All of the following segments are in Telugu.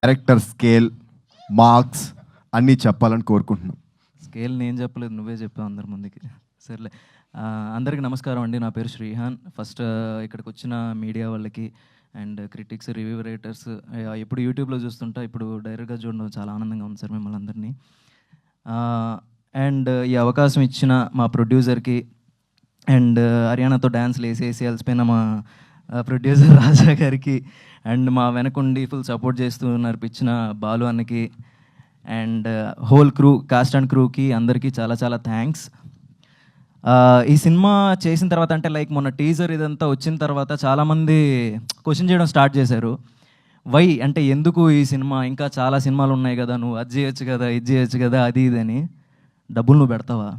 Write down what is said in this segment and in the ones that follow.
క్యారెక్టర్ స్కేల్, మార్క్స్ అన్నీ చెప్పాలని కోరుకుంటున్నాం. స్కేల్ నేను చెప్పలేదు, నువ్వే చెప్పావు అందరి ముందుకి. సర్లే. అందరికీ నమస్కారం అండి. నా పేరు శ్రీహాన్. ఫస్ట్ ఇక్కడికి వచ్చిన మీడియా వాళ్ళకి అండ్ క్రిటిక్స్, రివ్యూ రైటర్స్, ఎప్పుడు యూట్యూబ్లో చూస్తుంటా, ఇప్పుడు డైరెక్ట్గా చూడడం చాలా ఆనందంగా ఉంది సార్ మిమ్మల్ని అందరినీ. అండ్ ఈ అవకాశం ఇచ్చిన మా ప్రొడ్యూసర్కి అండ్ హర్యానాతో డ్యాన్స్లు వేసేసి అలసిపోయిన మా ప్రొడ్యూసర్ రాజా గారికి అండ్ మా వెనకుండి ఫుల్ సపోర్ట్ చేస్తూ నడిపించిన బాలు అన్నకి and whole crew, cast and క్రూకి అందరికీ చాలా చాలా థ్యాంక్స్. ఈ సినిమా చేసిన తర్వాత అంటే లైక్ మొన్న టీజర్ ఇదంతా వచ్చిన తర్వాత చాలామంది క్వశ్చన్ చేయడం స్టార్ట్ చేశారు. వై అంటే ఎందుకు ఈ సినిమా, ఇంకా చాలా సినిమాలు ఉన్నాయి కదా, నువ్వు అది చేయొచ్చు కదా, ఇది చేయొచ్చు కదా, అది ఇదని. డబ్బులు నువ్వు పెడతావా?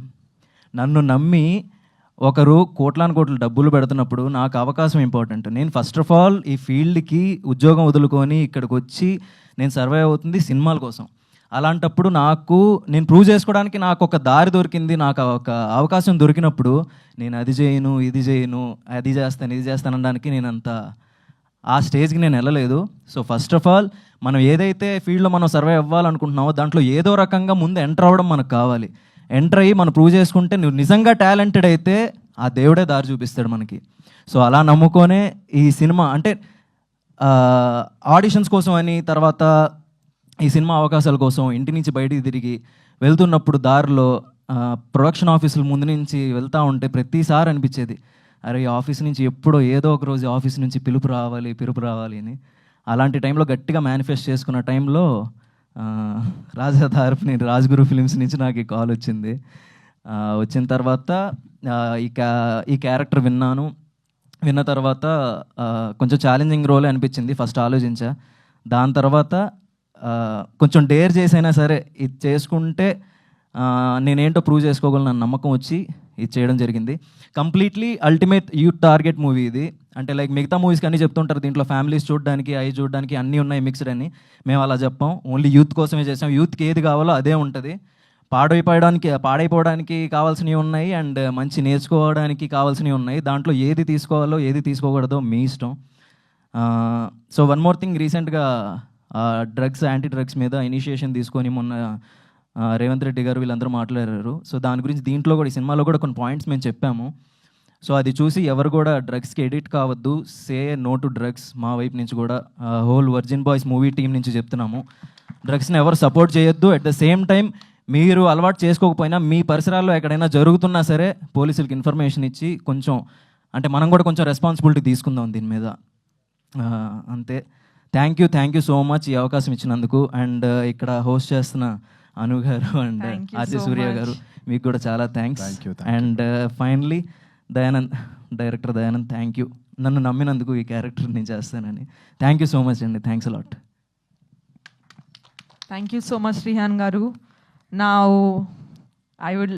నన్ను నమ్మి ఒకరు కోట్లాను కోట్లు డబ్బులు పెడుతున్నప్పుడు నాకు అవకాశం ఇంపార్టెంట్. నేను ఫస్ట్ ఆఫ్ ఆల్ ఈ ఫీల్డ్కి ఉద్యోగం వదులుకొని ఇక్కడికి వచ్చి నేను సర్వైవ్ అవుతుంది సినిమాల కోసం. అలాంటప్పుడు నేను ప్రూవ్ చేసుకోవడానికి నాకు ఒక దారి దొరికింది, నాకు ఒక అవకాశం దొరికినప్పుడు నేను అది చేయను, ఇది చేయను, అది చేస్తాను, ఇది చేస్తాను అనడానికి నేను అంత ఆ స్టేజ్కి నేను వెళ్ళలేదు. సో ఫస్ట్ ఆఫ్ ఆల్ మనం ఏదైతే ఫీల్డ్లో మనం సర్వైవ్ అవ్వాలనుకుంటున్నామో దాంట్లో ఏదో రకంగా ముందు ఎంటర్ అవ్వడం మనకు కావాలి. ఎంటర్ అయ్యి మనం ప్రూవ్ చేసుకుంటే నువ్వు నిజంగా టాలెంటెడ్ అయితే ఆ దేవుడే దారి చూపిస్తాడు మనకి. సో అలా నమ్ముకొనే ఈ సినిమా అంటే ఆడిషన్స్ కోసం అని, తర్వాత ఈ సినిమా అవకాశాల కోసం ఇంటి నుంచి బయటికి తిరిగి వెళ్తున్నప్పుడు దారిలో ప్రొడక్షన్ ఆఫీసుల ముందు నుంచి వెళ్తూ ఉంటే ప్రతిసారి అనిపించేది, అరే ఈ ఆఫీస్ నుంచి ఎప్పుడో ఏదో ఒక రోజు ఆఫీస్ నుంచి పిలుపు రావాలి అని. అలాంటి టైంలో గట్టిగా మేనిఫెస్ట్ చేసుకున్న టైంలో రాజా తరపుని రాజ్గురు ఫిలిమ్స్ నుంచి నాకు ఈ కాల్ వచ్చింది. వచ్చిన తర్వాత ఈ క్యారెక్టర్ విన్న తర్వాత కొంచెం ఛాలెంజింగ్ రోలే అనిపించింది. ఫస్ట్ ఆలోచించా, దాని తర్వాత కొంచెం డేర్ చేసైనా సరే ఇది చేసుకుంటే నేనేంటో ప్రూవ్ చేసుకోగలను అన్న నమ్మకం వచ్చి ఇది చేయడం జరిగింది. Completely ultimate youth target movie ఇది. అంటే లైక్ మిగతా మూవీస్కి అన్నీ చెప్తుంటారు దీంట్లో ఫ్యామిలీస్ చూడడానికి, అవి చూడడానికి అన్నీ ఉన్నాయి మిక్స్డ్ అని. మేము అలా చెప్పాం, ఓన్లీ యూత్ కోసమే చేసాం. యూత్కి ఏది కావాలో అదే ఉంటుంది. పాడైపోవడానికి కావాల్సినవి ఉన్నాయి అండ్ మంచి నేర్చుకోవడానికి కావాల్సినవి ఉన్నాయి. దాంట్లో ఏది తీసుకోవాలో ఏది తీసుకోకూడదో మీ ఇష్టం. సో వన్ మోర్ థింగ్, రీసెంట్గా యాంటీ డ్రగ్స్ మీద ఇనిషియేషన్ తీసుకొని మొన్న రేవంత్ రెడ్డి గారు వీళ్ళందరూ మాట్లాడారు. సో దాని గురించి దీంట్లో కూడా, ఈ సినిమాలో కూడా కొన్ని పాయింట్స్ మేము చెప్పాము. సో అది చూసి ఎవరు కూడా డ్రగ్స్కి ఎడిట్ కావద్దు, సే నో టు డ్రగ్స్. మా వైపు నుంచి కూడా whole virgin boys movie team నుంచి చెప్తున్నాము, డ్రగ్స్ని ఎవరు సపోర్ట్ చేయొద్దు. అట్ ద సేమ్ టైం మీరు అలవాటు చేసుకోకపోయినా మీ పరిసరాల్లో ఎక్కడైనా జరుగుతున్నా సరే పోలీసులకి ఇన్ఫర్మేషన్ ఇచ్చి కొంచెం అంటే మనం కూడా కొంచెం రెస్పాన్సిబిలిటీ తీసుకుందాం దీని మీద. అంతే. థ్యాంక్ యూ సో మచ్ ఈ అవకాశం ఇచ్చినందుకు. అండ్ ఇక్కడ హోస్ట్ చేస్తున్న అను గారు అండ్ ఆర్జే సూర్య గారు, మీకు కూడా చాలా thanks. And finally director Dayanand, thank you నన్ను నమ్మినందుకు, ఈ క్యారెక్టర్ నేను చేస్తానని. థ్యాంక్ యూ సో మచ్ అండి. Thanks a lot. Thank you so much, Rihan Garu. Now, I would